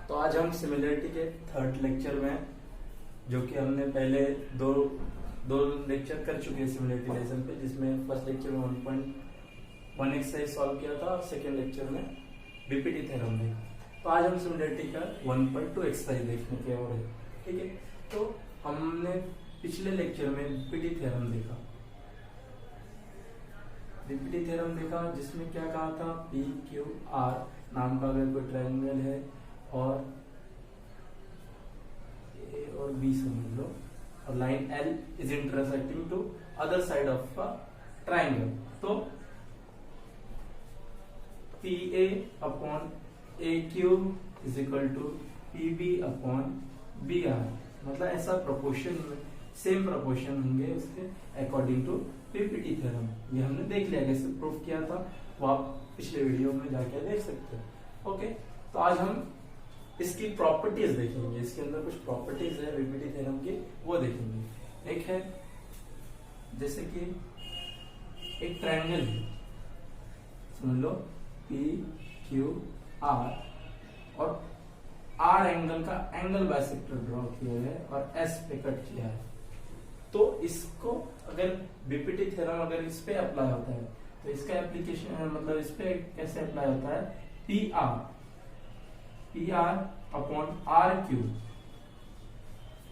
तो आज हम सिमिलरिटी के थर्ड लेक्चर में, जो कि हमने पहले दो लेक्चर कर चुके हैं सिमिलरिटी लेसन पे, जिसमें फर्स्ट लेक्चर में 1.1 एक्सरसाइज सॉल्व किया था और सेकेंड लेक्चर में बीपीटी थ्योरम देखा। तो आज हम सिमिलरिटी का 1.2 एक्सरसाइज देखने के और है, ठीक है। तो हमने पिछले लेक्चर में बीपीटी थ्योरम देखा, जिसमें क्या कहा था, पी क्यू आर नाम का अगर कोई ट्रायंगल है और ए और बी समझ लो, और line L is intersecting two other side of a triangle, तो P A upon A cube is equal to P B upon B R, मतलब ऐसा प्रोपोर्शन में सेम प्रोपोर्शन होंगे उसके अकॉर्डिंग टू पीपीटी थ्योरम। ये हमने देख लिया कैसे प्रूफ किया था, वो आप पिछले वीडियो में जाके देख सकते हो। ओके, तो आज हम इसकी प्रॉपर्टीज देखेंगे। इसके अंदर कुछ प्रॉपर्टीज है पीपीटी थ्योरम की, वो देखेंगे। एक है जैसे कि एक ट्रायंगल है, समझ लो पी क्यू आर, और आर एंगल का एंगल बाइसेक्टर ड्रॉ किया है और एस पे कट किया है। तो इसको अगर बीपीटी थ्योरम अगर इस पे अप्लाई होता है तो इसका एप्लीकेशन मतलब इस पे कैसे अप्लाई होता है, P R upon R cube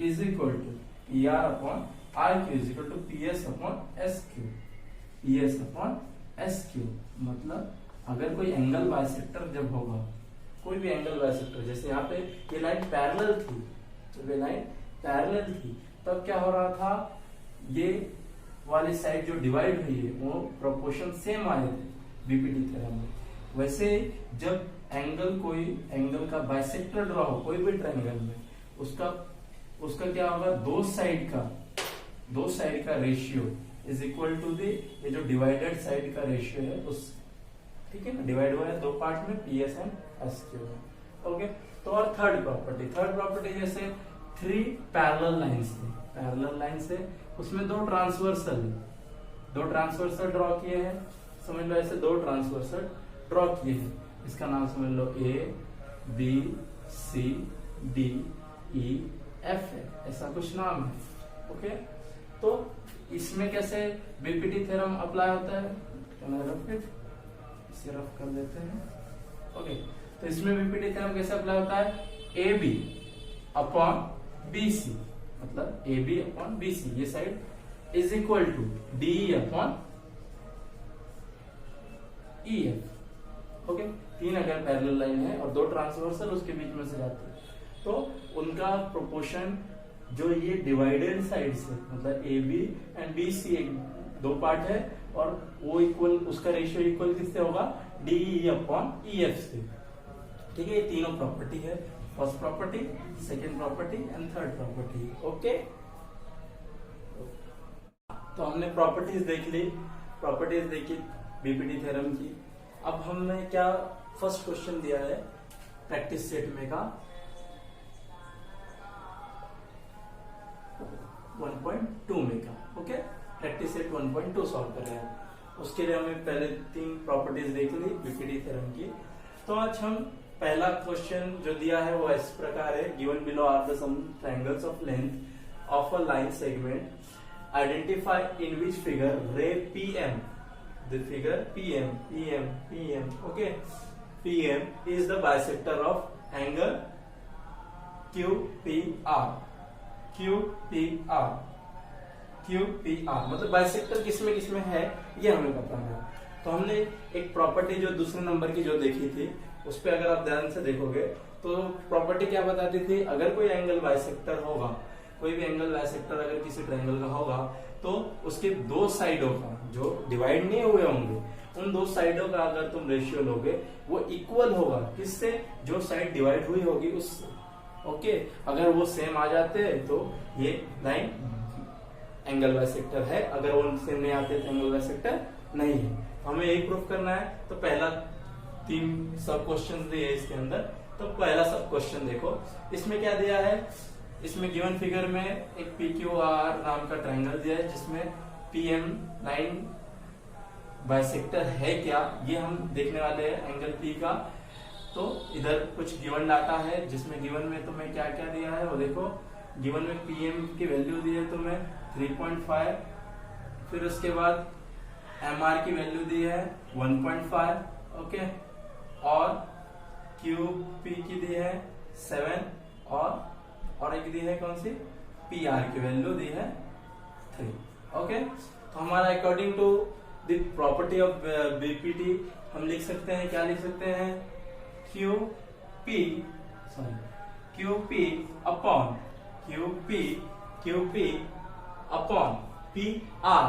is equal to P R upon R cube is equal to P S upon S cube, P S upon S cube. मतलब अगर कोई एंगल बाइसेक्टर जब होगा, कोई भी एंगल बाइसेक्टर, जैसे यहाँ पे ये लाइन पैरेलल थी, तो ये लाइन पैरेलल थी, तब क्या हो रहा था, ये वाली साइड जो डिवाइड हुई है वो प्रोपोर्शन सेम आए थे बीपीटी थ्योरम में। वैसे जब कोई एंगल का बाइसेक्टर ड्रॉ हो कोई भी ट्रायंगल में, उसका क्या होगा, दो साइड का ratio is equal to the ये जो डिवाइडेड साइड का रेशियो है उस, ठीक है ना, डिवाइड हुआ है दो पार्ट में, P S and S Q में। ओके, तो और थर्ड प्रॉपर्टी जैसे थ्री पैरेलल लाइन्स है, उसमें दो ट्रांसवर्सल ड्रॉ किए हैं, समझ लो ऐसे दो ट्रांसवर्सल ड्रॉ किए हैं। इसका नाम समझ लो A B C D E F है, ऐसा कुछ नाम है। ओके, तो इसमें कैसे बीपीटी थ्योरम अप्लाई होता है, इसे रफ कर देते हैं। ओके, तो इसमें बीपीटी थ्योरम कैसे अप्लाई होता है, A B upon B C, मतलब A B upon B C, ये side is equal to D upon E F. Okay, तीन अगर पैरेलल लाइन है और दो ट्रांसवर्सल उसके बीच में से जाते हैं, तो उनका प्रोपोर्शन जो ये डिवाइडेड साइड से, मतलब A B and B C दो पार्ट है, और वो इक्वल, उसका रेशियो इक्वल किससे होगा, डी अपॉन ई एफ से। ठीक है, ये तीनों प्रॉपर्टी है, first property, second property and third property. Okay, तो हमने प्रॉपर्टीज देखी बीपीटी थ्योरम की। अब हमने क्या फर्स्ट क्वेश्चन दिया है प्रैक्टिस सेट में का 1.2 में का। ओके, प्रैक्टिस सेट 1.2 सॉल्व कर रहे हैं। उसके लिए हमने पहले तीन प्रॉपर्टीज देख ली बीपीटी थ्योरम की। तो आज हम पहला क्वेश्चन जो दिया है वो इस प्रकार है, given below are the some triangles of length of a line segment, identify in which figure ray PM, the figure PM, okay, PM is the bisector of angle QPR, मतलब बाइसेक्टर किसमें है ये हमें बताना है। तो हमने एक प्रॉपर्टी जो दूसरे नंबर की जो देखी थी, उस पे अगर आप ध्यान से देखोगे तो प्रॉपर्टी क्या बताती थी, अगर कोई एंगल बाइसेक्टर होगा, कोई भी एंगल बाइसेक्टर अगर किसी ट्रायंगल का होगा, तो उसके दो साइडों का जो डिवाइड नहीं हुए होंगे, उन दो साइडों का अगर तुम रेशियो लोगे वो इक्वल होगा किससे, जो साइड डिवाइड हुई होगी उससे। ओके, अगर वो सेम आ जाते हैं तो ये लाइन एंगल बाइसेक्टर है, अगर वो सेम नहीं आते तो एंगल बाइसेक्टर नहीं है। हमें एक प्रूफ करना है, तो पहला तीन सब क्वेश्चन दिए इसके अंदर। तो पहला सब क्वेश्चन देखो, इसमें क्या दिया है, इसमें गिवन फिगर में एक पी क्यू आर नाम का ट्रायंगल दिया है, जिसमें पीएम लाइन बाइसेक्टर है क्या, ये हम देखने वाले हैं एंगल पी का। तो इधर कुछ गिवन डाटा है, जिसमें गिवन में तुम्हें क्या क्या दिया है वो देखो। गिवन में पीएम की वैल्यू दी है तुम्हें 3.5, फिर उसके बाद एमआर की वैल्यू दी है 1.5, ओके, और क्यूपी की दी है 7, और एक दी है कौन सी, पीआर की वैल्यू दी है 3, ओके। तो हमारा according to the property of BPT हम लिख सकते हैं, क्या लिख सकते हैं, QP upon PR,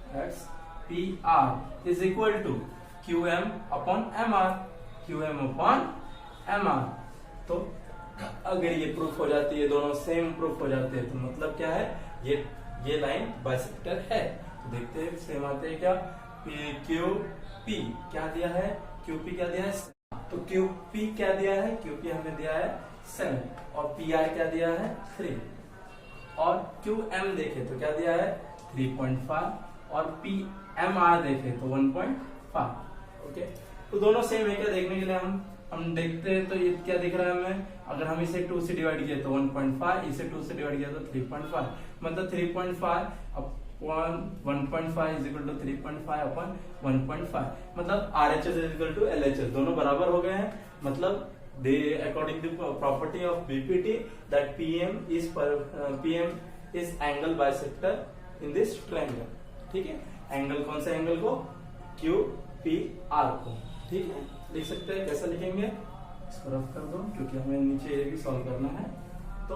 that's PR is equal to QM upon MR। तो अगर ये प्रूफ हो जाती है, दोनों सेम प्रूफ हो जाते हैं, तो मतलब क्या है, ये लाइन बाइसेक्टर है। तो देखते हैं सेम आते हैं क्या। QP क्या दिया है, QP क्या दिया है, तो QP क्या दिया है, QP हमें दिया है 7, और PR क्या दिया है 3, और QM देखे तो क्या दिया है 3.5, और PMR देखे तो 1.5, ओके। तो दोनों सेम है क्या, देखने के लिए हम देखते हैं। तो ये क्या दिख रहा है हमें, अगर हम इसे 2 से डिवाइड किया तो 1.5, इसे 2 से डिवाइड किया तो 3.5, मतलब 3.5 upon 1.5 is equal to 3.5 upon 1.5, मतलब RHS is equal to LHS, दोनों बराबर हो गए हैं। मतलब according to property of BPT that PM is angle bisector in this triangle, ठीक है। एंगल कौन सा एंगल को, QPR को, ठीक है। लिख सकते हैं, कैसा लिखेंगे, इसको रफ कर दो क्योंकि हमें नीचे ये भी सॉल्व करना है। तो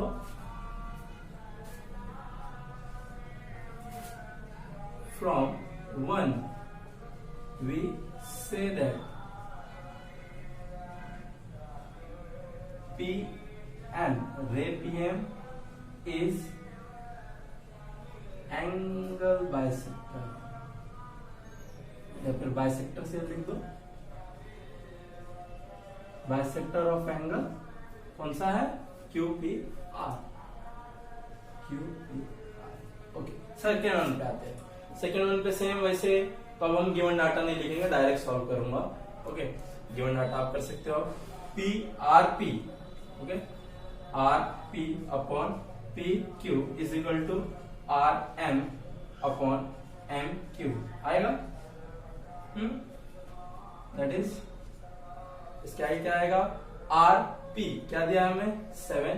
from 1 we say that PM, ray PM is angle bisector, या फिर बाइसेक्टर से लिख दो, बाइसेक्टर ऑफ एंगल कौन सा है, QPR, ओके। सेकेंड वन पे आते हैं। सेकेंड वन पे सेम वैसे, तो अब हम गिवन डाटा नहीं लिखेंगे, डायरेक्ट सॉल्व करूंगा, ओके। गिवन डाटा आप कर सकते हो, PRP, okay, RP upon PQ is equal to RM upon MQ आएगा, दैट इज इसका क्या आएगा, RP क्या दिया हमें 7,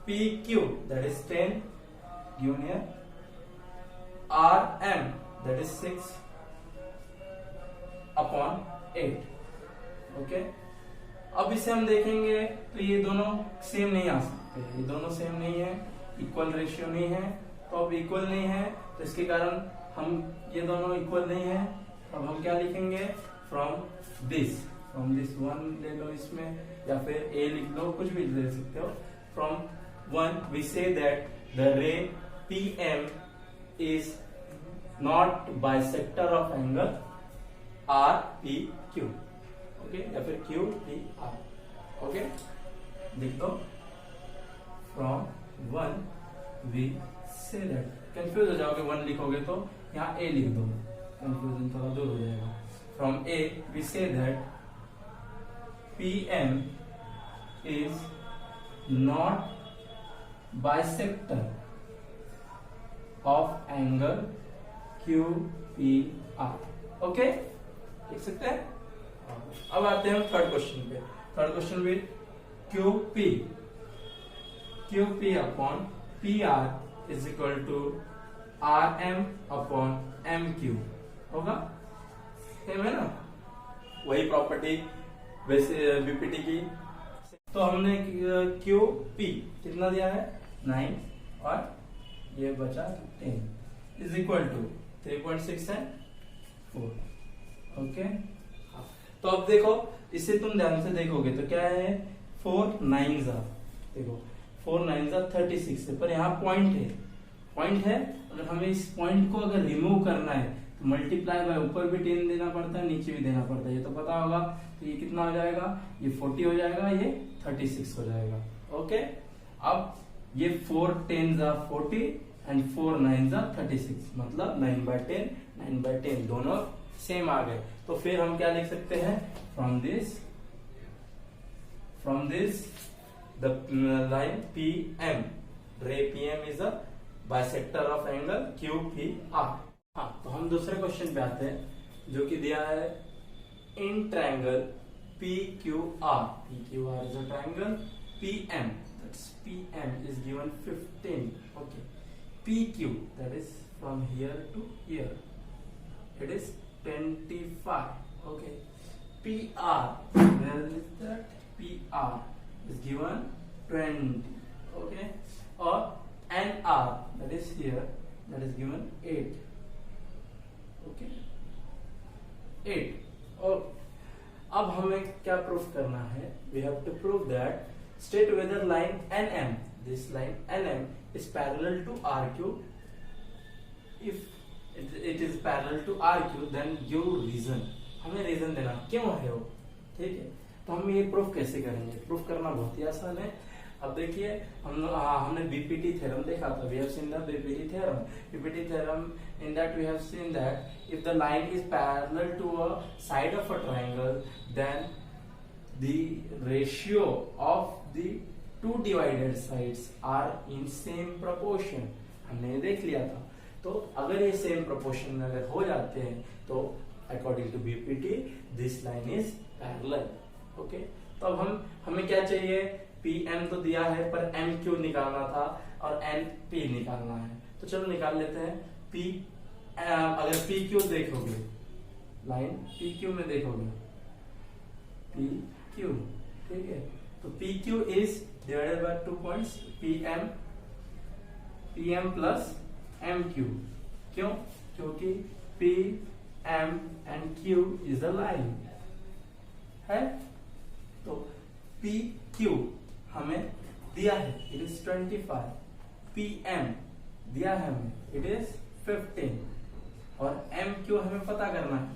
PQ that is 10 given here, RM that is 6 upon 8, okay. अब इसे हम देखेंगे तो ये दोनों सेम नहीं आ सकते, ये दोनों सेम नहीं है, इक्वल रेशियो नहीं है। तो अब इक्वल नहीं है तो इसके कारण हम, ये दोनों इक्वल नहीं है, अब हम क्या लिखेंगे, फ्रॉम दिस 1 ले लो इसमें, या फिर A लिख लो, कुछ भी ले सकते हो। From 1 we say that the ray PM is not bisector of angle RPQ, okay, या फिर QPR, ओके, लिख दो। From 1 we say that, confuse हो जाओगे 1 लिखोगे तो यहाँ A लिख दो, कंफ्यूजन थोड़ा दूर हो जाएगा। From A we say that PM is not bisector of angle QPR, okay, लिख सकते हैं। अब आते हैं थर्ड क्वेश्चन पे। थर्ड क्वेश्चन में QP upon PR is equal to RM upon MQ होगा, सेम है ना, वही प्रॉपर्टी वैसे बीपीटी की। तो हमने QP कितना दिया है 9, और ये बचा 10 इज इक्वल टू 3.6 है 4, ओके। तो अब देखो, इसे तुम ध्यान से देखोगे तो क्या है, 4 9 देखो 4 9 36 है, पर यहाँ पॉइंट है, अगर हमें इस पॉइंट को अगर रिमूव करना है तो मल्टीप्लाई बाय ऊपर भी 10 देना पड़ता है, नीचे भी देना पड़ता है, ये तो पता होगा। तो ये कितना हो जाएगा, ये 40 हो जाएगा, ये 36 हो जाएगा, ओके। अब ये 4 10 40 एंड 4 9 36, मतलब 9/10 दोनों सेम आ गए। तो फिर हम क्या लिख सकते हैं, from this from this the line PM, ray PM is a bisector of angle QPR. हाँ, तो हम दूसरे क्वेश्चन पे आते हैं जो कि दिया है in triangle PQR. PQR is a triangle. PM, that's PM is given 15. Okay. PQ, that is from here to here, it is 25. Okay. PR, where is that? PR is given 20. Okay. Or NR, that is here, that is given 8. Okay. 8. Okay. अब हमें क्या proof करना है? We have to prove that state whether line NM, this line NM is parallel to RQ. If it is parallel to RQ, then give reason. हमें reason देना क्यों है वो, ठीक है? तो हम ये प्रूफ कैसे करेंगे? प्रूफ करना बहुत ही आसान है. अब देखिए हमने बीपीटी थ्योरम देखा था. We have seen the BPT theorem. BPT theorem, in that we have seen that if the line is parallel to a side of a triangle, then the ratio of the two divided sides are in same proportion. हमने ये देख लिया था. तो अगर ये same proportion में अगर हो जाते हैं तो according to BPT this line is parallel. Okay. तो अब हमें क्या चाहिए? PM तो दिया है पर MQ निकालना था और NP निकालना है. तो चलो निकाल लेते हैं. अगर PQ देखोगे, लाइन PQ में देखोगे, PQ, ठीक है? तो PQ is divided by 2 points, PM plus MQ. क्यों? क्योंकि PM and Q is a line है. तो PQ हमें दिया है, इट इज 25. PM दिया है हमें, इट इज 15. और MQ हमें पता करना है.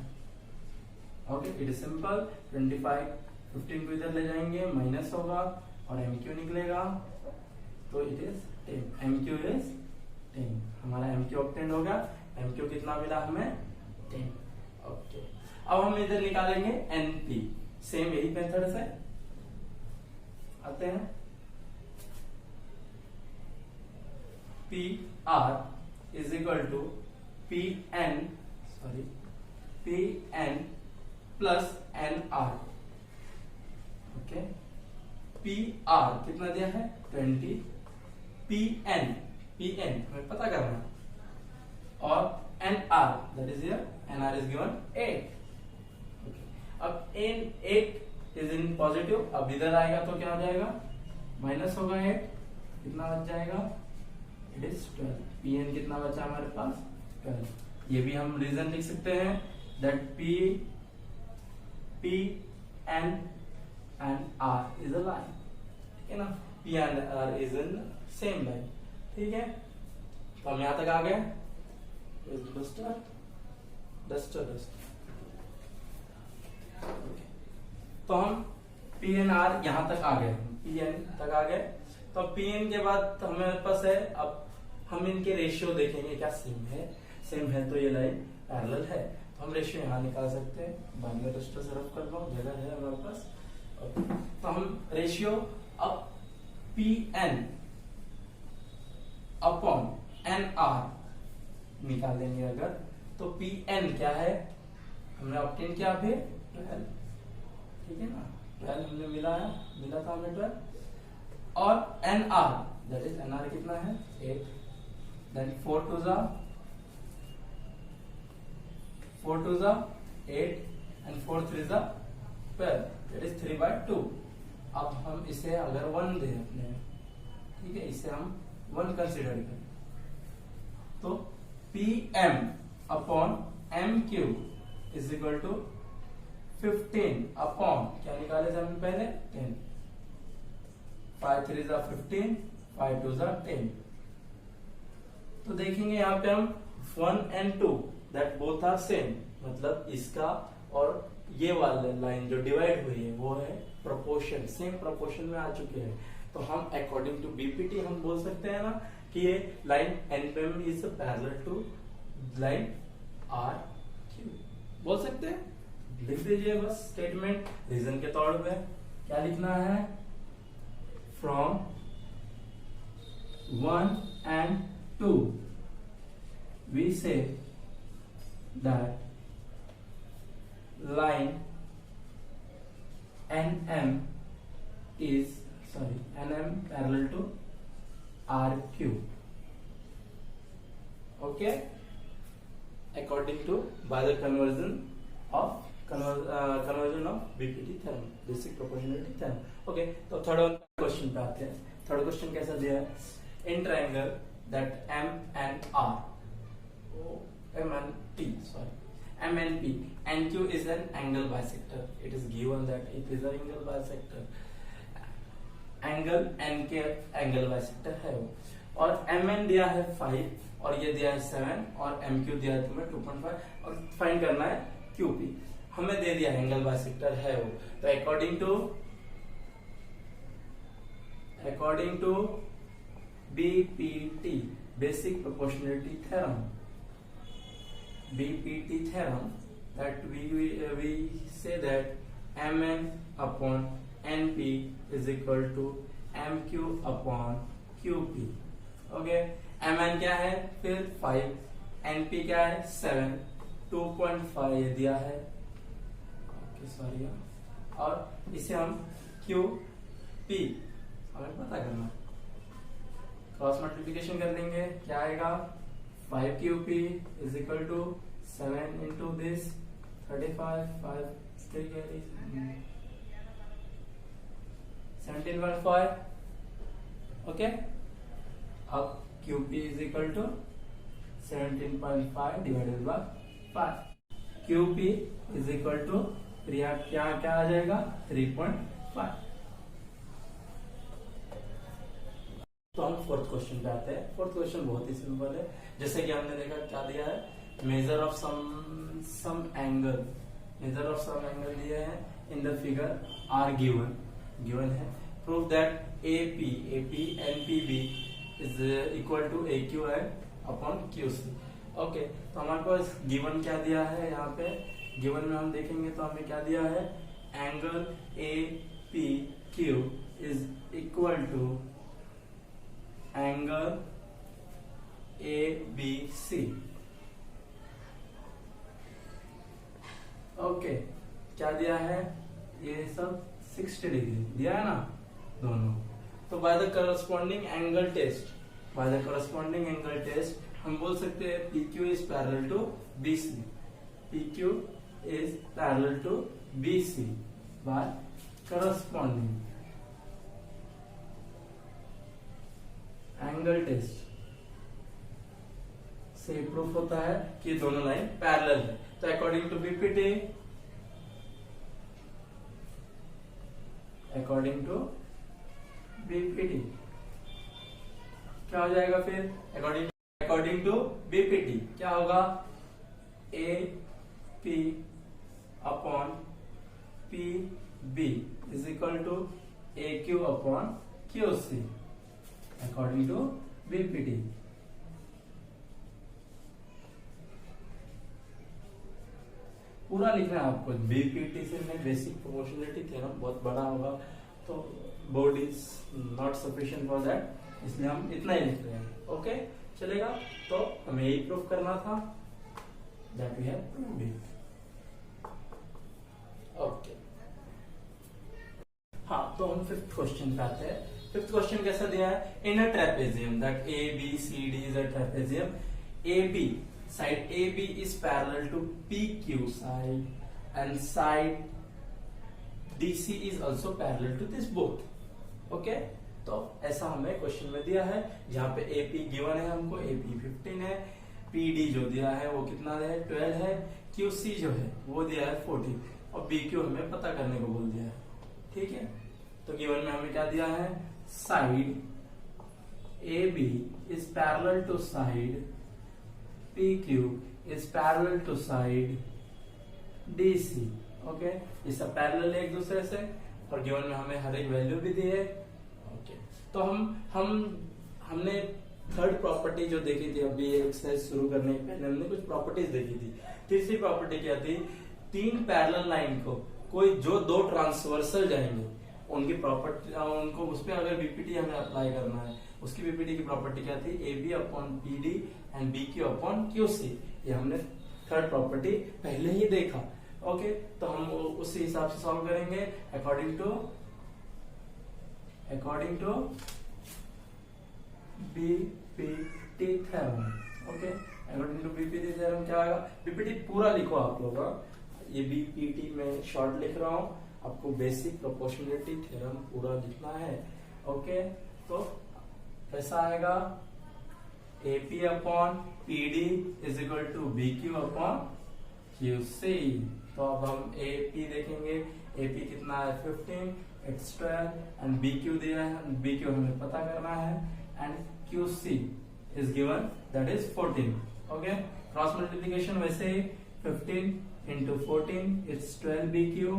Okay, it is simple. 25 15 को इधर ले जाएंगे, माइनस होगा और MQ निकलेगा, तो इट इज 10. MQ is 10. हमारा MQ ऑब्टेन होगा. MQ कितना मिला हमें? 10. ओके. अब हम इधर निकालेंगे NP. सेम यही मेथड से आते हैं. PR is equal to PN plus NR. Okay. PR कितना दिया है? 20. PN हमें पता करना है. और NR, that is here, NR is given 8. Okay. अब N8 इज इन पॉजिटिव. अब इधर आएगा तो क्या हो जाएगा? माइनस होगा 8. कितना बच जाएगा? It is 12. PN कितना बचा हमारे पास? 12. ये भी हम रीजन लिख सकते हैं that PN and R is a line. ठीक है ना? P and R is in same line. ठीक है? तो हम यहां तक आ गए. डस्टर. तो हम PNR यहां तक आ गए. PN तक आ गए. तो अब PN के बाद हमारे पास है, अब हम इनके रेशियो देखेंगे क्या सेम है. सेम है तो ये लाइन पैरेलल है, तो हम रेशियो यहां निकाल सकते हैं. बाद में रजिस्टर से रफ कर लो, जगह है हमारे पास. तो हम रेशियो अब PN अपॉन NR निकालेंगे अगर, तो PN क्या है? हमने ऑब्टेन किया फिर 12. ठीक है ना? 12 हमने मिला था हमें 12. और NR, दैट इज NR कितना है? 8. Then 4 to the 8 and 4 3 the 12. That is 3/2. अब हम इसे अगर 1 दे अपने, ठीक है, इसे हम 1 कंसिडर करें, तो PM upon MQ is equal to 15 upon क्या निकाले थे हमने पहले? 10. 5 3 जा 15, 5 2 जा 10. तो देखेंगे यहाँ पे हम 1 and 2 that both are same. मतलब इसका और ये वाला लाइन जो डिवाइड हुई है वो है प्रोपोर्शन, सेम प्रोपोर्शन में आ चुके हैं. तो हम अकॉर्डिंग टू बीपीटी हम बोल सकते हैं ना कि ये line NPM is parallel to line RQ. बोल सकते हैं. लिख दीजिए बस स्टेटमेंट रीजन के तौर पे. क्या लिखना है? from 1 and 2, we say that line NM parallel to RQ. Okay, according to by the conversion of BPT theorem, basic proportionality theorem. Okay, तो थर्ड क्वेश्चन पे आते हैं. थर्ड क्वेश्चन कैसा दिया है? In triangle that M and P and Q is an angle bisector. It is given that it is an angle bisector. Angle N के angle bisector है वो, और एम एन दिया है 5 और ये दिया है 7 और एम क्यू दिया है तुम्हें 2.5 और फाइंड करना है क्यू पी. हमें दे दिया एंगल बाइसेक्टर है वो. तो according to BPT basic proportionality theorem, BPT theorem, that we say that Mn upon Np is equal to Mq upon Qp. Okay, Mn क्या है फिर 5, Np क्या है 7, 2.5 ये दिया है. ओके सॉरी, और इसे हम Qp हमें पता करना, क्रॉस मल्टीप्लिकेशन कर देंगे. क्या आएगा? 5 QP is equal to 7 into this 35, 5 still carries 17.5. okay, अब QP is equal to 17.5 divided by 5. QP is equal to क्या आ जाएगा 3.5. तो हम फोर्थ क्वेश्चन पे आते हैं. फोर्थ क्वेश्चन बहुत ही सिंपल है. जैसे कि हमने देखा क्या दिया है, मेजर ऑफ सम एंगल दिए हैं in the figure are given है. Prove that AP NPB is equal to AQ and upon QC. Okay, तो हमारे पास गिवन क्या दिया है यहाँ पे. गिवन में हम देखेंगे तो हमें क्या दिया है, angle APQ is equal to angle ABC. Okay, क्या दिया है, ये सब 60 डिग्री दिया है ना दोनों. तो by the corresponding angle test हम बोल सकते हैं PQ is parallel to BC. PQ is parallel to BC by corresponding angle test से प्रूफ होता है कि दोनों लाइन पैरेलल है. तो अकॉर्डिंग टू बीपीटी क्या हो जाएगा फिर, अकॉर्डिंग टू बीपीटी क्या होगा, AP upon PB is equal to AQ upon QC according to BPT. पूरा लिखना है आपको. बीपीटी से मैं बेसिक प्रोपोर्शनलिटी थ्योरम बहुत बड़ा होगा तो board is not sufficient for that, इसलिए हम इतना ही लिख रहे हैं. ओके, चलेगा. तो हमें यही प्रूफ करना था, that we have proved it. Okay, हाँ, तो हम फिफ्थ क्वेश्चन पे आते हैं. फिफ्थ क्वेश्चन कैसा दिया है, in a trapezium that ABCD is a trapezium, AB side AB is parallel to PQ side and side DC is also parallel to this both. Okay, तो ऐसा हमें क्वेश्चन में दिया है, जहाँ पे AP गिवन है हमको, AP 15 है, PD जो दिया है वो कितना है 12 है, QC जो है वो दिया है 14 और BQ हमें पता करने को बोल दिया है. ठीक है, तो गिवन में हमें क्या दिया है, side AB is parallel to side PQ is parallel to side DC. Okay, ये सब पैरेलल है एक दूसरे से और गिवन में हमें हर एक वैल्यू भी दी है. ओके, तो हमने थर्ड प्रॉपर्टी जो देखी थी अभी एक्सरसाइज शुरू करने के पहले हमने कुछ प्रॉपर्टीज देखी थी. तीसरी प्रॉपर्टी क्या थी, तीन पैरेलल लाइन को कोई जो दो ट्रांसवर्सल जाएंगे उनकी प्रॉपर्टी, उनको उस पर अगर बीपीटी हमें अप्लाई करना है, उसकी बीपीटी की प्रॉपर्टी क्या थी, A B upon P D and B Q upon Q C. ये हमने थर्ड प्रॉपर्टी पहले ही देखा। ओके, तो हम उसी हिसाब से सॉल्व करेंगे according to BPT theorem. Okay, according to BPT theorem क्या आएगा, बीपीटी पूरा लिखो आप लोग, ये बीपीटी में शॉर्ट लिख रहा हूं, आपको बेसिक प्रोपोर्शनलिटी थ्योरम पूरा लिखना है। ओके, तो कैसा आएगा, AP upon PD is equal to BQ upon QC. तो अब हम एपी देखेंगे, एपी कितना है 15, इट्स 12 एंड बीक्यू दिया है, बीक्यू हमें पता करना है and QC is given that is 14। Okay, cross multiplication वैसे ही 15 into 14 it's 12 BQ.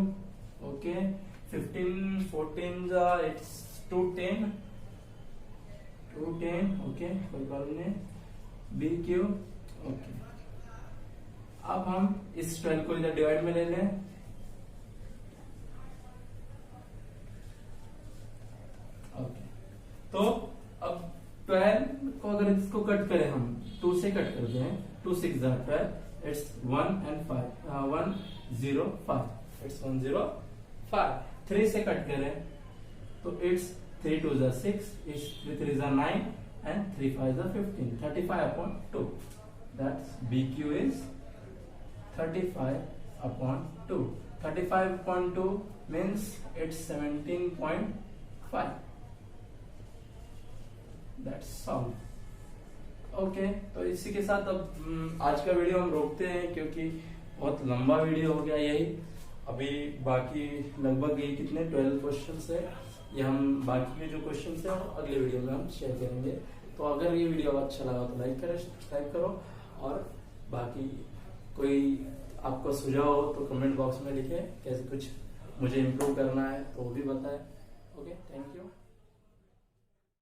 Okay, 15 14 it's 210 okay, कोई प्रॉब्लम नहीं, BQ। ओके, अब हम इस 12 को इधर डिवाइड में ले लें। ओके, तो अब 12 को अगर इसको कट करें हम 2 से कट करते हैं, 2 6 12, it's 1 and 5 105, it's 105। 3 से कट करें तो it's 3 2 is 6, it's 3 3 is 9 and 3 5 is 15, 35 upon 2, that's BQ is 35 upon 2, 35 upon 2 means it's 17.5, that's solved। Okay, तो इसी के साथ अब आज का वीडियो हम रोकते हैं क्योंकि बहुत लंबा वीडियो हो गया। यही अभी बाकी लगभग यही कितने 12 क्वेश्चंस है, ये हम बाकी के जो क्वेश्चंस है अगले वीडियो में हम शेयर करेंगे। तो अगर ये वीडियो अच्छा लगा तो लाइक करें, सब्सक्राइब करो, और बाकी कोई आपको सुझाव हो तो कमेंट बॉक्स में लिखें, कैसे कुछ मुझे इम्प्रूव करना है तो वो भी बताएं। Okay, thank you.